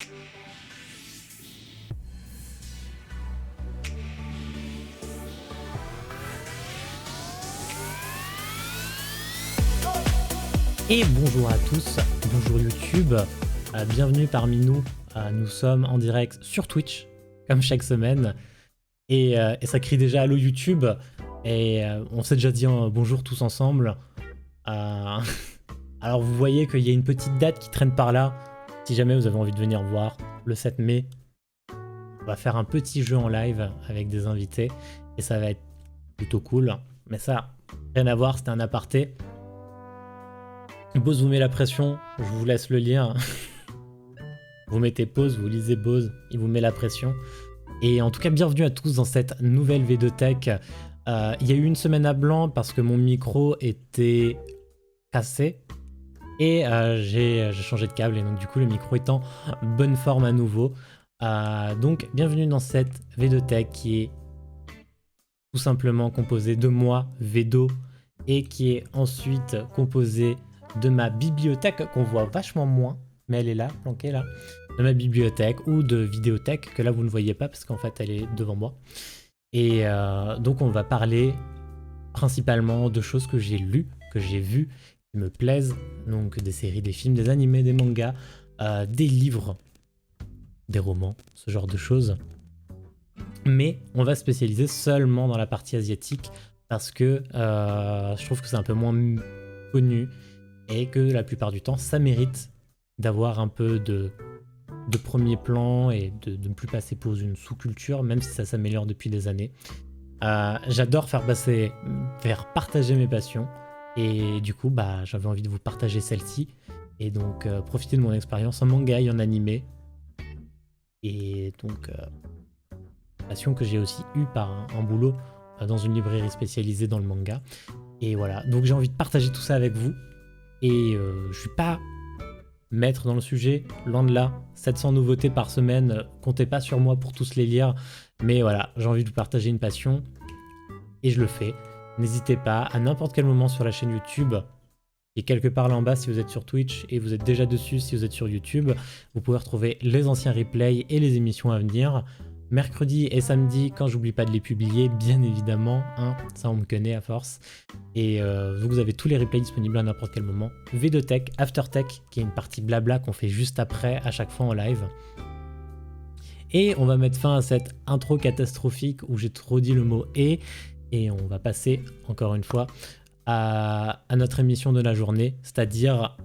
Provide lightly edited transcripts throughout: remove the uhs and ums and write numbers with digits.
Et bonjour à tous, bonjour YouTube, bienvenue parmi nous. Nous sommes en direct sur Twitch, comme chaque semaine, et ça crie déjà Allo YouTube, et on s'est déjà dit bonjour tous ensemble. Alors vous voyez qu'il y a une petite date qui traîne par là, si jamais vous avez envie de venir voir, le 7 mai, on va faire un petit jeu en live avec des invités, et ça va être plutôt cool, mais ça, rien à voir, c'était un aparté. Bose vous met la pression, je vous laisse le lire. Vous mettez pause, vous lisez Bose, il vous met la pression. Et en tout cas, bienvenue à tous dans cette nouvelle V2 Tech. Il y a eu une semaine à blanc parce que mon micro était cassé. Et j'ai changé de câble et donc du coup le micro est en bonne forme à nouveau. Donc bienvenue dans cette V2 Tech qui est tout simplement composée de moi, Vedo, et qui est ensuite composée de ma bibliothèque qu'on voit vachement moins, mais elle est là, planquée là, de ma bibliothèque ou de vidéothèque que là vous ne voyez pas parce qu'en fait elle est devant moi. Et donc on va parler principalement de choses que j'ai lues, que j'ai vues, qui me plaisent, donc des séries, des films, des animés, des mangas, des livres, des romans, ce genre de choses. Mais on va spécialiser seulement dans la partie asiatique parce que je trouve que c'est un peu moins connu et que la plupart du temps ça mérite d'avoir un peu de premier plan et de ne plus passer pour une sous-culture, même si ça s'améliore depuis des années. J'adore faire partager mes passions et du coup j'avais envie de vous partager celle-ci et donc profiter de mon expérience en manga et en animé et donc passion que j'ai aussi eue par un boulot dans une librairie spécialisée dans le manga. Et voilà, donc j'ai envie de partager tout ça avec vous. Et je suis pas maître dans le sujet, loin de là. 700 nouveautés par semaine, comptez pas sur moi pour tous les lire. Mais voilà, j'ai envie de vous partager une passion. Et je le fais. N'hésitez pas, à n'importe quel moment sur la chaîne YouTube, qui est quelque part là en bas si vous êtes sur Twitch, et vous êtes déjà dessus si vous êtes sur YouTube, vous pouvez retrouver les anciens replays et les émissions à venir. Mercredi et samedi, quand j'oublie pas de les publier, bien évidemment, hein, ça on me connaît à force. Et vous avez tous les replays disponibles à n'importe quel moment. V2 Tech, After Tech, qui est une partie blabla qu'on fait juste après, à chaque fois en live. Et on va mettre fin à cette intro catastrophique où j'ai trop dit le mot et on va passer, encore une fois, à notre émission de la journée, c'est-à-dire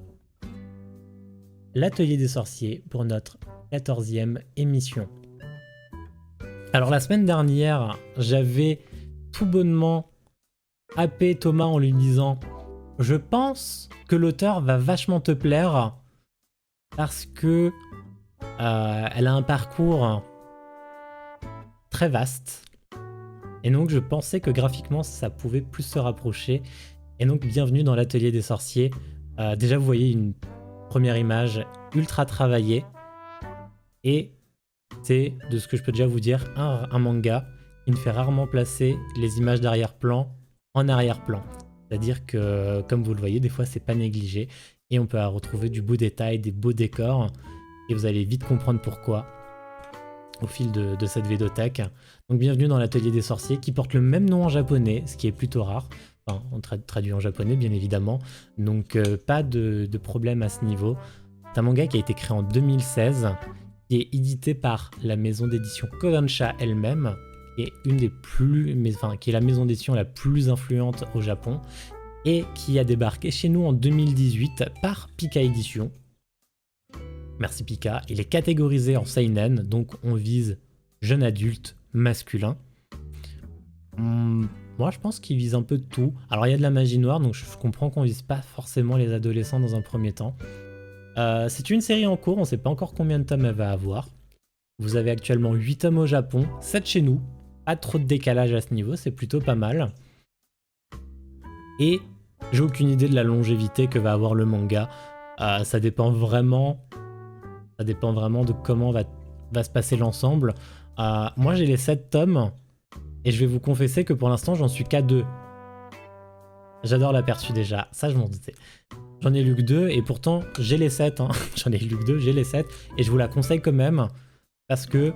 l'atelier des sorciers pour notre 14e émission. Alors la semaine dernière, j'avais tout bonnement happé Thomas en lui disant « Je pense que l'auteur va vachement te plaire parce que elle a un parcours très vaste et donc je pensais que graphiquement ça pouvait plus se rapprocher. Et donc bienvenue dans l'atelier des sorciers. Déjà vous voyez une première image ultra travaillée et c'est, de ce que je peux déjà vous dire, un manga qui ne fait rarement placer les images d'arrière-plan en arrière-plan. C'est-à-dire que, comme vous le voyez, des fois c'est pas négligé et on peut retrouver du beau détail, des beaux décors et vous allez vite comprendre pourquoi au fil de cette vidéothèque. Donc bienvenue dans l'atelier des sorciers qui porte le même nom en japonais, ce qui est plutôt rare. Enfin, on traduit en japonais bien évidemment, donc pas de problème à ce niveau. C'est un manga qui a été créé en 2016, qui est édité par la maison d'édition Kodansha elle-même, qui est qui est la maison d'édition la plus influente au Japon, et qui a débarqué chez nous en 2018 par Pika Édition. Merci Pika. Il est catégorisé en seinen, donc on vise jeune adulte masculin. Moi je pense qu'il vise un peu de tout. Alors il y a de la magie noire, donc je comprends qu'on vise pas forcément les adolescents dans un premier temps. C'est une série en cours, on ne sait pas encore combien de tomes elle va avoir. Vous avez actuellement 8 tomes au Japon, 7 chez nous. Pas trop de décalage à ce niveau, c'est plutôt pas mal. Et j'ai aucune idée de la longévité que va avoir le manga. Ça dépend vraiment de comment va se passer l'ensemble. Moi j'ai les 7 tomes et je vais vous confesser que pour l'instant j'en suis qu'à 2. J'adore l'aperçu déjà, ça je m'en doutais. J'en ai lu que 2 et pourtant j'ai les 7. Hein. J'en ai lu que 2, j'ai les 7 et je vous la conseille quand même parce que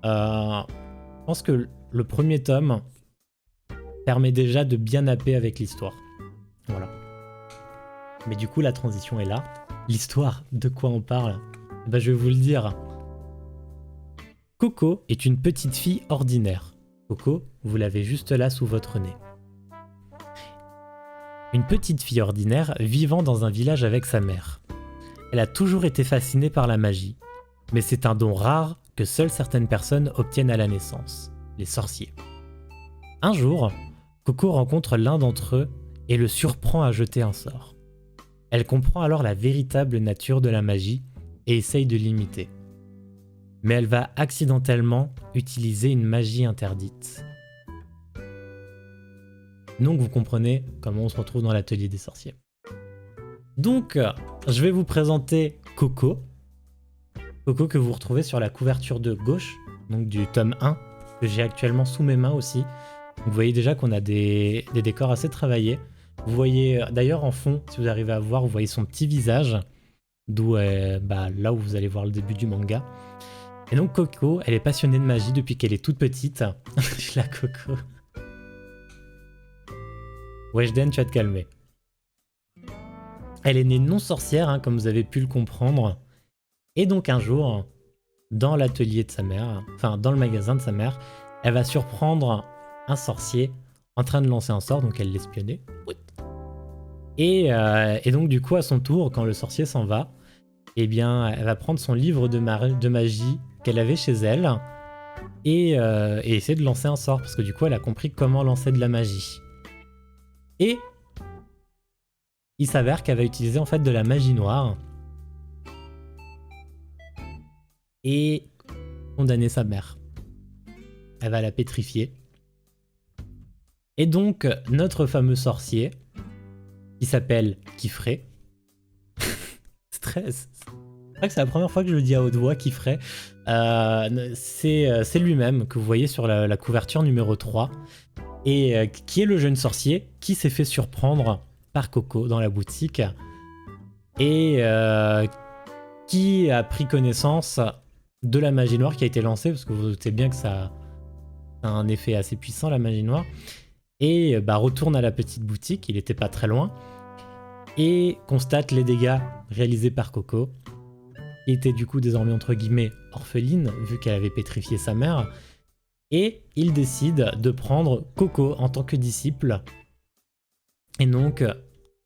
je pense que le premier tome permet déjà de bien happer avec l'histoire. Voilà. Mais du coup, la transition est là. L'histoire, de quoi on parle? Ben, je vais vous le dire. Coco est une petite fille ordinaire. Coco, vous l'avez juste là sous votre nez. Une petite fille ordinaire vivant dans un village avec sa mère. Elle a toujours été fascinée par la magie, mais c'est un don rare que seules certaines personnes obtiennent à la naissance, les sorciers. Un jour, Coco rencontre l'un d'entre eux et le surprend à jeter un sort. Elle comprend alors la véritable nature de la magie et essaye de l'imiter. Mais elle va accidentellement utiliser une magie interdite. Donc vous comprenez comment on se retrouve dans l'atelier des sorciers. Donc, je vais vous présenter Coco. Coco que vous retrouvez sur la couverture de gauche, donc du tome 1, que j'ai actuellement sous mes mains aussi. Donc vous voyez déjà qu'on a des décors assez travaillés. Vous voyez d'ailleurs en fond, si vous arrivez à voir, vous voyez son petit visage, d'où là où vous allez voir le début du manga. Et donc Coco, elle est passionnée de magie depuis qu'elle est toute petite. La Coco. Weshden, tu vas te calmer. Elle est née non sorcière, comme vous avez pu le comprendre. Et donc un jour, dans l'atelier de sa mère, enfin dans le magasin de sa mère, elle va surprendre un sorcier en train de lancer un sort, donc elle l'espionnait. Et donc du coup, à son tour, quand le sorcier s'en va, eh bien, elle va prendre son livre de magie qu'elle avait chez elle et essayer de lancer un sort, parce que du coup, elle a compris comment lancer de la magie. Et il s'avère qu'elle va utiliser en fait de la magie noire et condamner sa mère. Elle va la pétrifier. Et donc, notre fameux sorcier, qui s'appelle Kifré, stress. C'est vrai que c'est la première fois que je le dis à haute voix, Kifré. C'est lui-même que vous voyez sur la couverture numéro 3. Et qui est le jeune sorcier qui s'est fait surprendre par Coco dans la boutique. Et qui a pris connaissance de la magie noire qui a été lancée, parce que vous doutez bien que ça a un effet assez puissant, la magie noire. Et retourne à la petite boutique, il était pas très loin, et constate les dégâts réalisés par Coco, qui était du coup désormais entre guillemets orpheline, vu qu'elle avait pétrifié sa mère, et il décide de prendre Coco en tant que disciple, et donc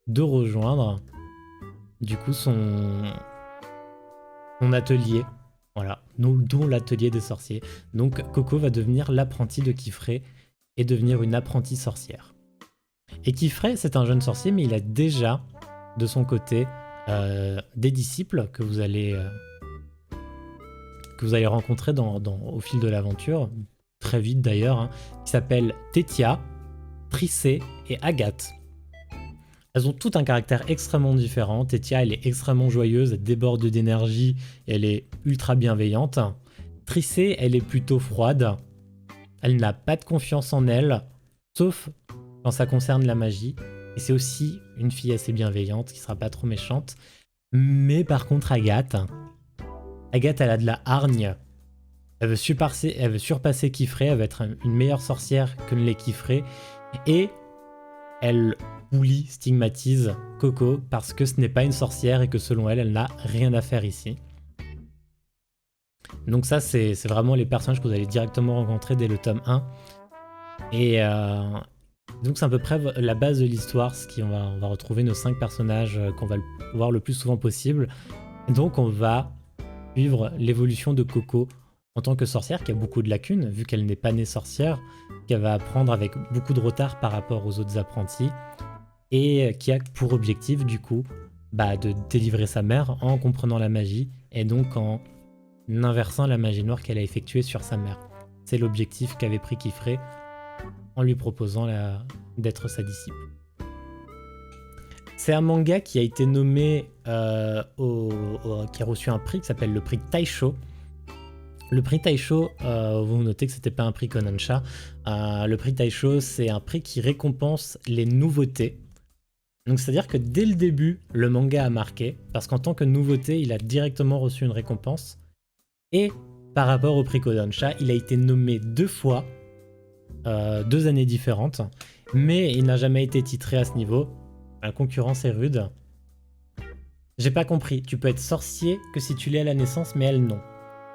de rejoindre du coup son atelier, voilà, dont l'atelier des sorciers. Donc Coco va devenir l'apprenti de Kifré, et devenir une apprentie sorcière. Et Kifré, c'est un jeune sorcier, mais il a déjà, de son côté, des disciples que vous allez rencontrer au fil de l'aventure, très vite d'ailleurs, qui s'appellent Tétia, Trissé et Agathe. Elles ont toutes un caractère extrêmement différent. Tétia, elle est extrêmement joyeuse, elle déborde d'énergie, et elle est ultra bienveillante. Trissé, elle est plutôt froide. Elle n'a pas de confiance en elle, sauf quand ça concerne la magie. Et c'est aussi une fille assez bienveillante, qui sera pas trop méchante. Mais par contre, Agathe, elle a de la hargne. Elle veut surpasser Kifré, elle veut être une meilleure sorcière que ne l'est Kifré. Et elle bully, stigmatise Coco parce que ce n'est pas une sorcière et que selon elle, elle n'a rien à faire ici. Donc ça, c'est vraiment les personnages que vous allez directement rencontrer dès le tome 1. Et donc c'est à peu près la base de l'histoire, on va retrouver nos 5 personnages qu'on va voir le plus souvent possible. Et donc on va suivre l'évolution de Coco en tant que sorcière, qui a beaucoup de lacunes, vu qu'elle n'est pas née sorcière, qu'elle va apprendre avec beaucoup de retard par rapport aux autres apprentis, et qui a pour objectif du coup de délivrer sa mère en comprenant la magie, et donc en inversant la magie noire qu'elle a effectuée sur sa mère. C'est l'objectif qu'avait pris Kifré en lui proposant d'être sa disciple. C'est un manga qui a été nommé, qui a reçu un prix qui s'appelle le prix Taisho. Le prix Taisho, vous notez que c'était pas un prix Kodansha. Le prix Taisho, c'est un prix qui récompense les nouveautés Donc c'est-à-dire que dès le début, le manga a marqué, parce qu'en tant que nouveauté, il a directement reçu une récompense. Et par rapport au prix Kodansha, il a été nommé 2 fois, 2 années différentes, mais il n'a jamais été titré à ce niveau. La concurrence est rude. J'ai pas compris, tu peux être sorcier que si tu l'es à la naissance, mais elle non.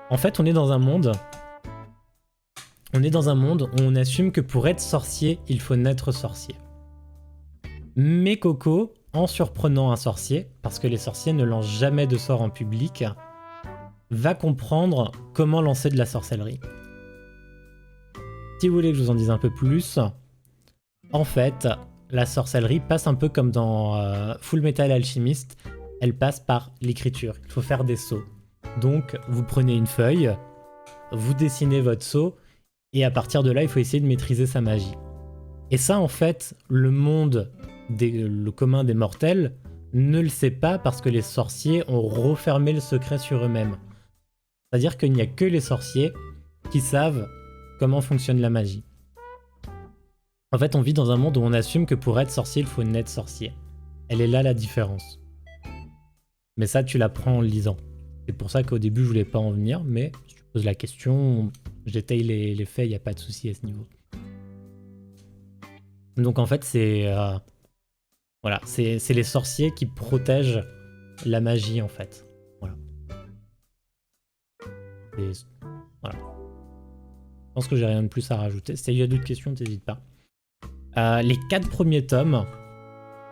En fait, on est dans un monde où on assume que pour être sorcier, il faut naître sorcier. Mais Coco, en surprenant un sorcier, parce que les sorciers ne lancent jamais de sort en public, va comprendre comment lancer de la sorcellerie. Si vous voulez que je vous en dise un peu plus, en fait, la sorcellerie passe un peu comme dans Full Metal Alchemist, elle passe par l'écriture. Il faut faire des sauts. Donc, vous prenez une feuille, vous dessinez votre sceau, et à partir de là, il faut essayer de maîtriser sa magie. Et ça, en fait, le commun des mortels ne le sait pas parce que les sorciers ont refermé le secret sur eux-mêmes. C'est-à-dire qu'il n'y a que les sorciers qui savent comment fonctionne la magie. En fait, on vit dans un monde où on assume que pour être sorcier, il faut naître sorcier. Elle est là la différence. Mais ça, tu l'apprends en lisant. C'est pour ça qu'au début, je voulais pas en venir, mais si tu poses la question, j'étaye les faits, il n'y a pas de souci à ce niveau. Donc en fait, c'est voilà, c'est les sorciers qui protègent la magie en fait. Voilà. Et, voilà. Je pense que j'ai rien de plus à rajouter. Si il y a d'autres questions, n'hésite pas. Les 4 premiers tomes,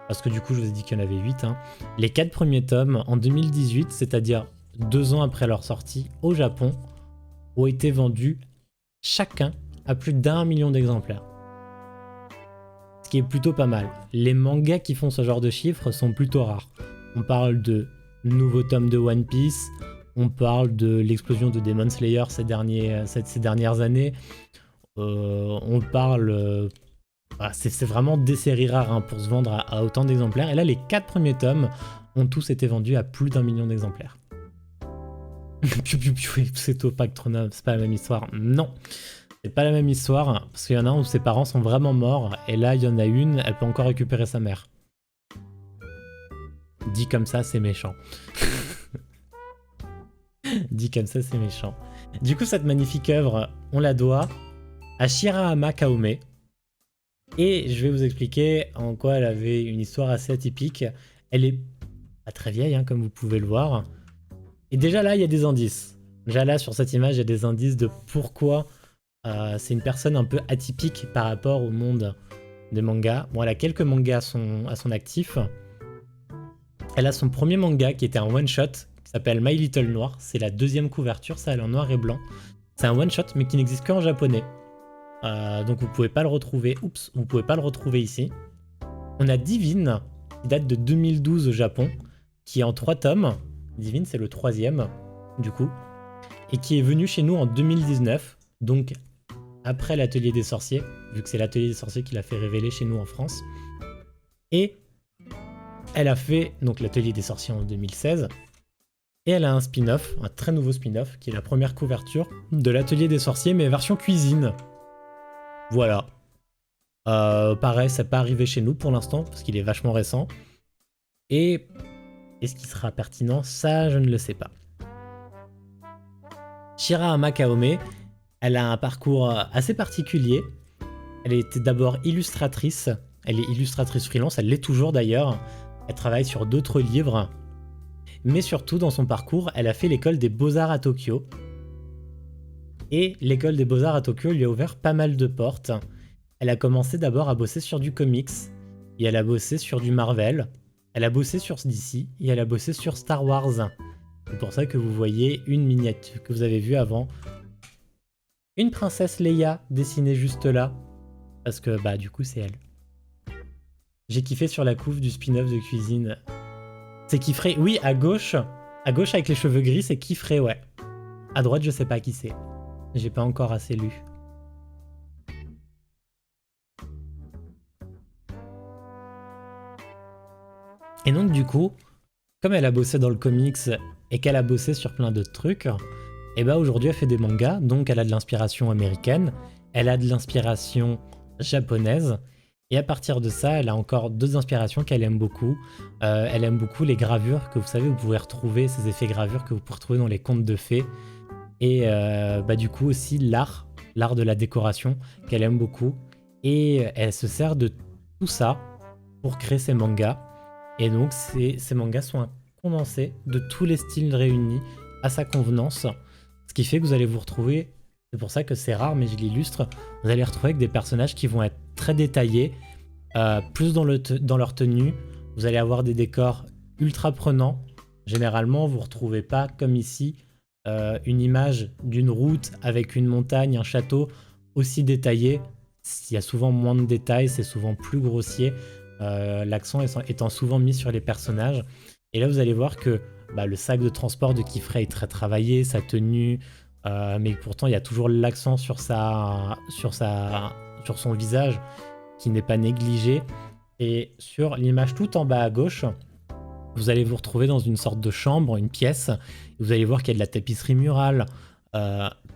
parce que du coup je vous ai dit qu'il y en avait 8, hein, les 4 premiers tomes en 2018, c'est-à-dire 2 ans après leur sortie au Japon, ont été vendus chacun à plus d'1 million d'exemplaires. Ce qui est plutôt pas mal. Les mangas qui font ce genre de chiffres sont plutôt rares. On parle de nouveaux tomes de One Piece, on parle de l'explosion de Demon Slayer ces dernières années, on parle... c'est vraiment des séries rares hein, pour se vendre à autant d'exemplaires. Et là, les 4 premiers tomes ont tous été vendus à plus d'1 million d'exemplaires. C'est au Pactronum, c'est pas la même histoire. Non, c'est pas la même histoire, parce qu'il y en a un où ses parents sont vraiment morts, et là, il y en a une, elle peut encore récupérer sa mère. Dit comme ça, c'est méchant. Dit comme ça, c'est méchant. Du coup, cette magnifique œuvre, on la doit à Shirahama Kaome. Et je vais vous expliquer en quoi elle avait une histoire assez atypique. Elle est pas très vieille, hein, comme vous pouvez le voir. Et déjà là, il y a des indices. Déjà là, sur cette image, il y a des indices de pourquoi c'est une personne un peu atypique par rapport au monde des mangas. Bon, elle a quelques mangas à son actif. Elle a son premier manga qui était un one-shot, qui s'appelle My Little Noir. C'est la 2e couverture, ça elle est en noir et blanc. C'est un one-shot, mais qui n'existe qu'en japonais. Donc vous pouvez pas le retrouver. Oups, vous pouvez pas le retrouver ici. On a Divine, qui date de 2012 au Japon, qui est en 3 tomes. Divine, c'est le 3e, du coup. Et qui est venu chez nous en 2019, donc après l'Atelier des Sorciers, vu que c'est l'Atelier des Sorciers qui l'a fait révéler chez nous en France. Et elle a fait donc l'Atelier des Sorciers en 2016. Et elle a un spin-off, un très nouveau spin-off, qui est la première couverture de l'Atelier des Sorciers, mais version cuisine. Voilà. Pareil, ça n'est pas arrivé chez nous pour l'instant, parce qu'il est vachement récent. Et est-ce qu'il sera pertinent? Ça, je ne le sais pas. Shirahama Kaome, elle a un parcours assez particulier. Elle était d'abord illustratrice. Elle est illustratrice freelance, elle l'est toujours d'ailleurs. Elle travaille sur d'autres livres. Mais surtout, dans son parcours, elle a fait l'école des Beaux-Arts à Tokyo. Et l'école des Beaux-Arts à Tokyo lui a ouvert pas mal de portes. Elle a commencé d'abord à bosser sur du comics, et elle a bossé sur du Marvel, elle a bossé sur DC, et elle a bossé sur Star Wars. C'est pour ça que vous voyez une miniature que vous avez vue avant. Une princesse Leia dessinée juste là, parce que bah du coup c'est elle. J'ai kiffé sur la couve du spin-off de cuisine. C'est Kiffrey, oui, à gauche avec les cheveux gris, c'est Kiffrey, ouais. À droite, je sais pas qui c'est. J'ai pas encore assez lu. Et donc du coup, comme elle a bossé dans le comics et qu'elle a bossé sur plein d'autres trucs, et bah aujourd'hui elle fait des mangas, donc elle a de l'inspiration américaine, elle a de l'inspiration japonaise, Et à partir de ça, elle a encore 2 inspirations qu'elle aime beaucoup. Elle aime beaucoup les gravures que vous savez, vous pouvez retrouver, ces effets gravures que vous pouvez retrouver dans les contes de fées. Et du coup aussi l'art de la décoration qu'elle aime beaucoup. Et elle se sert de tout ça pour créer ses mangas. Et donc ces mangas sont un condensé de tous les styles réunis à sa convenance. Ce qui fait que vous allez vous retrouver, c'est pour ça que c'est rare mais je l'illustre, vous allez retrouver avec des personnages qui vont être très détaillés, plus dans leur tenue. Vous allez avoir des décors ultra prenants. Généralement, vous ne retrouvez pas, comme ici, une image d'une route avec une montagne, un château aussi détaillé. Il y a souvent moins de détails, c'est souvent plus grossier. L'accent étant souvent mis sur les personnages. Et là, vous allez voir que le sac de transport de Kifrey est très travaillé, sa tenue, mais pourtant, il y a toujours l'accent sur son visage qui n'est pas négligé. Et sur l'image tout en bas à gauche, vous allez vous retrouver dans une sorte de chambre, une pièce. Vous allez voir qu'il y a de la tapisserie murale,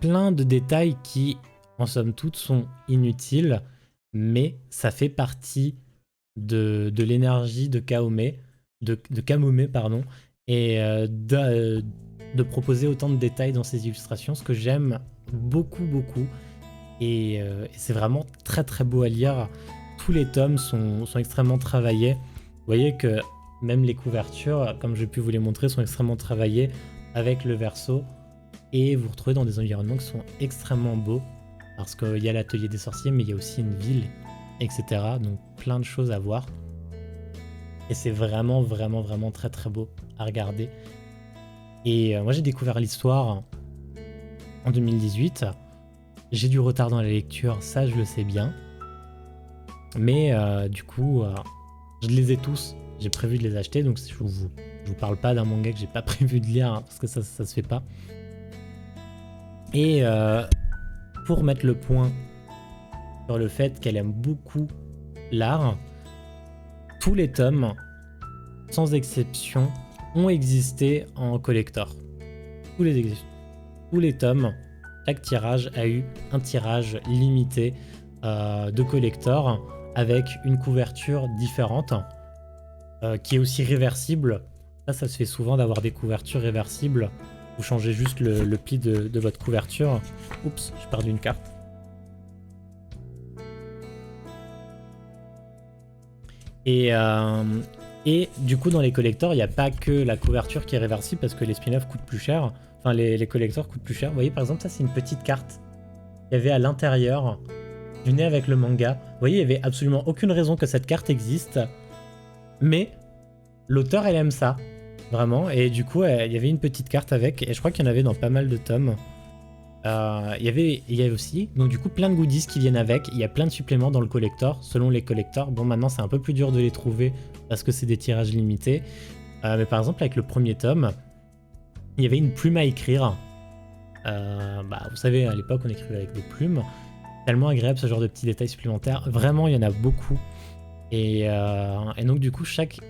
plein de détails qui, en somme toute, sont inutiles, mais ça fait partie de l'énergie de Kamome, pardon, et de proposer autant de détails dans ses illustrations, ce que j'aime beaucoup, beaucoup. Et c'est vraiment très très beau à lire. Tous les tomes sont extrêmement travaillés. Vous voyez que même les couvertures, comme j'ai pu vous les montrer, sont extrêmement travaillées avec le verso. Et vous vous retrouvez dans des environnements qui sont extrêmement beaux. Parce qu'il y a l'atelier des sorciers, mais il y a aussi une ville, etc. Donc plein de choses à voir. Et c'est vraiment, vraiment, vraiment très très beau à regarder. Et moi j'ai découvert l'histoire en 2018. J'ai du retard dans la lecture, ça je le sais bien. Mais du coup, je les ai tous. J'ai prévu de les acheter, donc je vous parle pas d'un manga que j'ai pas prévu de lire, hein, parce que ça se fait pas. Et pour mettre le point sur le fait qu'elle aime beaucoup l'art, tous les tomes, sans exception, ont existé en collector. Tous les tomes, chaque tirage a eu un tirage limité de collector avec une couverture différente qui est aussi réversible. Ça se fait souvent d'avoir des couvertures réversibles. Vous changez juste le pli de votre couverture. Oups, j'ai perdu une carte. Et du coup, dans les collectors, il n'y a pas que la couverture qui est réversible parce que les spin-offs coûtent plus cher. Enfin, les collectors coûtent plus cher. Vous voyez, par exemple, ça, c'est une petite carte qu'il y avait à l'intérieur du nez avec le manga. Vous voyez, il n'y avait absolument aucune raison que cette carte existe. Mais l'auteur, elle aime ça. Vraiment. Et du coup, il y avait une petite carte avec. Et je crois qu'il y en avait dans pas mal de tomes. Il y a aussi, donc du coup, plein de goodies qui viennent avec. Il y a plein de suppléments dans le collector, selon les collectors. Bon, maintenant, c'est un peu plus dur de les trouver parce que c'est des tirages limités. Mais par exemple, avec le premier tome, il y avait une plume à écrire. Vous savez, à l'époque, on écrivait avec des plumes. Tellement agréable ce genre de petits détails supplémentaires. Vraiment, il y en a beaucoup. Et donc, du coup, chaque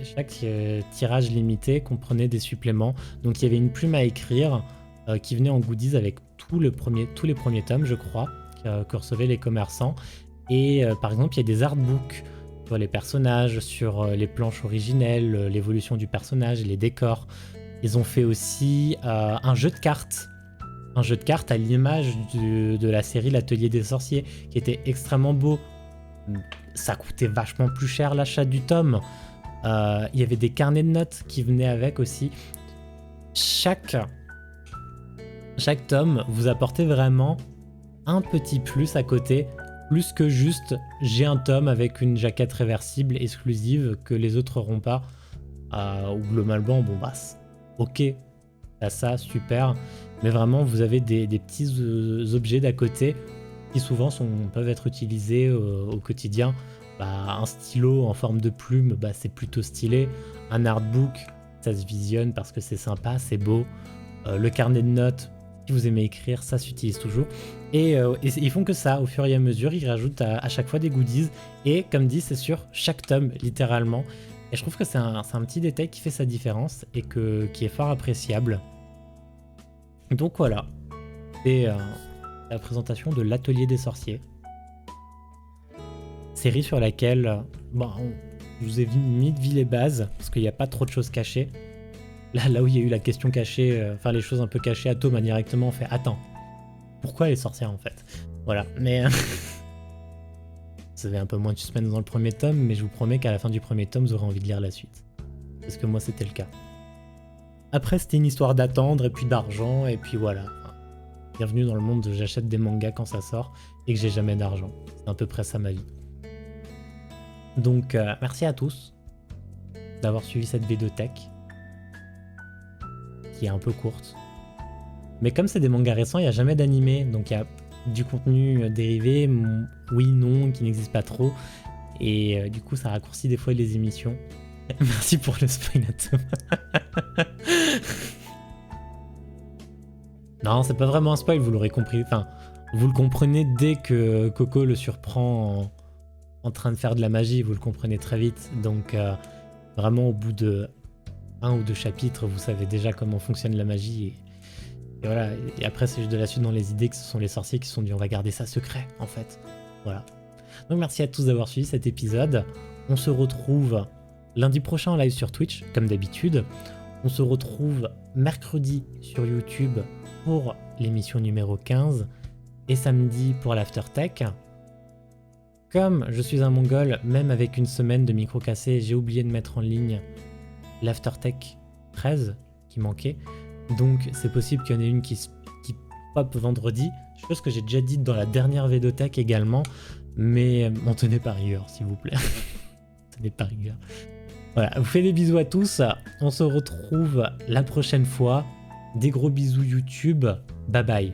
tirage limité comprenait des suppléments. Donc, il y avait une plume à écrire qui venait en goodies avec tous les premiers tomes, je crois, que recevaient les commerçants. Et par exemple, il y a des artbooks sur les personnages, sur les planches originelles, l'évolution du personnage et les décors. Ils ont fait aussi un jeu de cartes. Un jeu de cartes à l'image de la série L'Atelier des Sorciers, qui était extrêmement beau. Ça coûtait vachement plus cher l'achat du tome. Il y avait des carnets de notes qui venaient avec aussi. Chaque tome vous apportait vraiment un petit plus à côté, plus que juste j'ai un tome avec une jaquette réversible exclusive que les autres n'auront pas. Ou globalement, bon bah, ok, t'as ça, super. Mais vraiment, vous avez des petits objets d'à côté qui souvent peuvent être utilisés au quotidien. Un stylo en forme de plume, c'est plutôt stylé. Un artbook, ça se visionne parce que c'est sympa, c'est beau. Le carnet de notes, si vous aimez écrire, ça s'utilise toujours. Et ils font que ça, au fur et à mesure, ils rajoutent à chaque fois des goodies. Et comme dit, c'est sur chaque tome, littéralement. Et je trouve que c'est un petit détail qui fait sa différence et qui est fort appréciable. Donc voilà, c'est la présentation de l'Atelier des Sorciers. série sur laquelle je vous ai mis les bases, parce qu'il n'y a pas trop de choses cachées. Là où il y a eu la question cachée, enfin les choses un peu cachées, Atome a directement fait « Attends, pourquoi elle est sorcière en fait ?» Voilà, mais... Vous avez un peu moins de suspense dans le premier tome, mais je vous promets qu'à la fin du premier tome, vous aurez envie de lire la suite. Parce que moi, c'était le cas. Après, c'était une histoire d'attendre, et puis d'argent, et puis voilà. Enfin, bienvenue dans le monde de j'achète des mangas quand ça sort, et que j'ai jamais d'argent. C'est à peu près ça ma vie. Donc, merci à tous d'avoir suivi cette V2 Tech, qui est un peu courte. Mais comme c'est des mangas récents, il n'y a jamais d'animé, donc il y a du contenu dérivé, oui, non, qui n'existe pas trop. Et du coup, ça raccourcit des fois les émissions. Merci pour le spoil, Atome. Non, c'est pas vraiment un spoil, vous l'aurez compris. Enfin, vous le comprenez dès que Coco le surprend en train de faire de la magie, vous le comprenez très vite. Donc, vraiment, au bout de 1 ou 2 chapitres, vous savez déjà comment fonctionne la magie. Et voilà, et après c'est juste de la suite dans les idées que ce sont les sorciers qui se sont dit on va garder ça secret en fait. Voilà. Donc merci à tous d'avoir suivi cet épisode. On se retrouve lundi prochain en live sur Twitch, comme d'habitude. On se retrouve mercredi sur YouTube pour l'émission numéro 15 et samedi pour l'AfterTech. Comme je suis un mongol, même avec une semaine de micro cassé, j'ai oublié de mettre en ligne l'AfterTech 13 qui manquait. Donc c'est possible qu'il y en ait une qui pop vendredi, chose que j'ai déjà dite dans la dernière V2 Tech également, mais m'en tenez par rigueur s'il vous plaît. Tenez par rigueur. Voilà, vous faites des bisous à tous, on se retrouve la prochaine fois. Des gros bisous YouTube, bye bye.